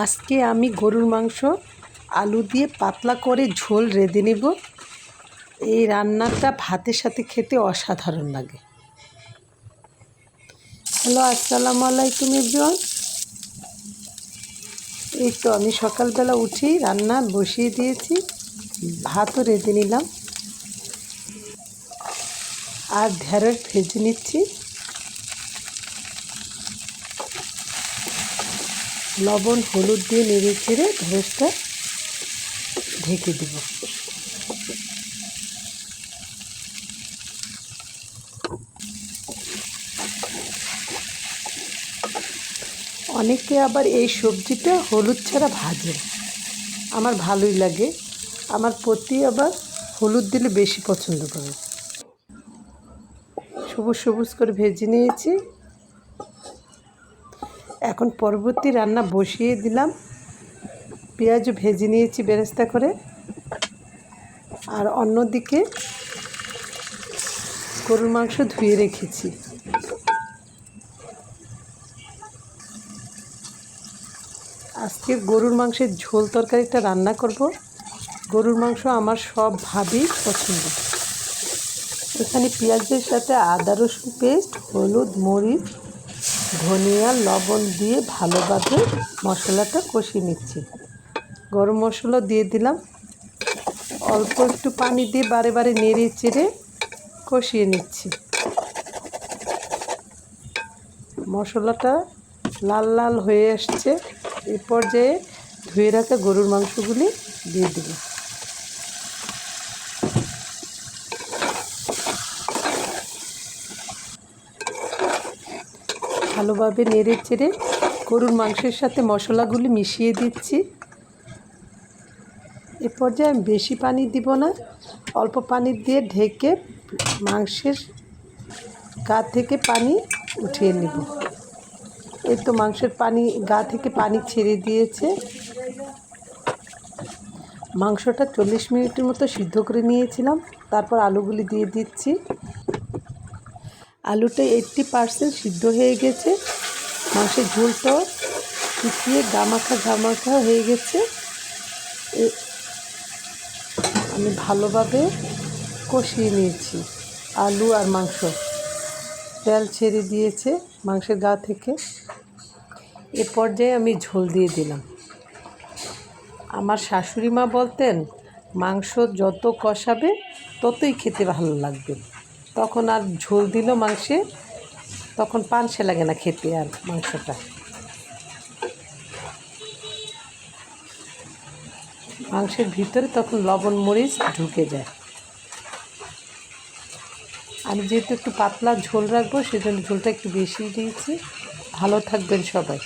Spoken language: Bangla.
আজকে আমি গরুর মাংস আলু দিয়ে পাতলা করে ঝোল রেঁধে নেব। এই রান্নাটা ভাতের সাথে খেতে অসাধারণ লাগে। হ্যালো, আসসালামু আলাইকুম এভরিওয়ান। এই তো আমি সকালবেলা উঠেই রান্না বসিয়ে দিয়েছি, ভাতও রেঁধে নিলাম আর ঢেঁড়স ভেজে নিচ্ছি। লবণ হলুদ দিয়ে নেড়ে চেড়ে ঢেঁড়সটা ঢেকে দেব। অনেকে আবার এই সবজিটা হলুদ ছাড়া ভাজে, আমার ভালোই লাগে। আমার পতি আবার হলুদ দিলে বেশি পছন্দ করে। সবুজ সবুজ করে ভেজে নিয়েছি। এখন পরবর্তী রান্না বসিয়ে দিলাম। পেঁয়াজও ভেজে নিয়েছি বেরেস্তা করে, আর অন্যদিকে গরুর মাংস ধুয়ে রেখেছি। আজকে গরুর মাংসের ঝোল তরকারিটা রান্না করব। গরুর মাংস আমার সব ভাবেই পছন্দ। এখানে পেঁয়াজের সাথে আদা রসুন পেস্ট, হলুদ মরিচ ধনিয়া লবণ দিয়ে ভালোভাবে মশলাটা কষিয়ে নিচ্ছি। গরম মশলা দিয়ে দিলাম, অল্প একটু পানি দিয়ে বারে বারে নেড়ে চেড়ে কষিয়ে নিচ্ছি। মশলাটা লাল লাল হয়ে আসছে। এ পর্যায়ে ধুয়ে রাখা গরুর মাংসগুলি দিয়ে দেব। ভালোভাবে নেড়ে চেড়ে গরুর মাংসের সাথে মশলাগুলি মিশিয়ে দিচ্ছি। এ পর্যায়ে আমি বেশি পানি দিব না, অল্প পানি দিয়ে ঢেকে মাংসের গা থেকে পানি উঠিয়ে নেব। এই তো মাংসের পানি গা থেকে পানি ছেড়ে দিয়েছে। মাংসটা 40 মিনিটের মতো সিদ্ধ করে নিয়েছিলাম। তারপর আলুগুলি দিয়ে দিচ্ছি। আলুটা 80% সিদ্ধ হয়ে গেছে। মাংসের ঝোলটাও শুকিয়ে গামাখা হয়ে গেছে। আমি ভালোভাবে কষিয়ে নিয়েছি আলু আর মাংস। তেল ছেড়ে দিয়েছে মাংসের গা থেকে। এ পর্যায়ে আমি ঝোল দিয়ে দিলাম। আমার শাশুড়ি মা বলতেন, মাংস যত কষাবে ততই খেতে ভালো লাগবে। তখন আর ঝোল দিল মাংসে, তখন পানসে লাগে না খেতে আর মাংসটা। মাংসের ভিতরে তখন লবণ মরিচ ঢুকে যায়। আমি যেহেতু একটু পাতলা ঝোল রাখবো, সেজন্য ঝোলটা একটু বেশি দিয়েছি। ভালো থাকবেন সবাই।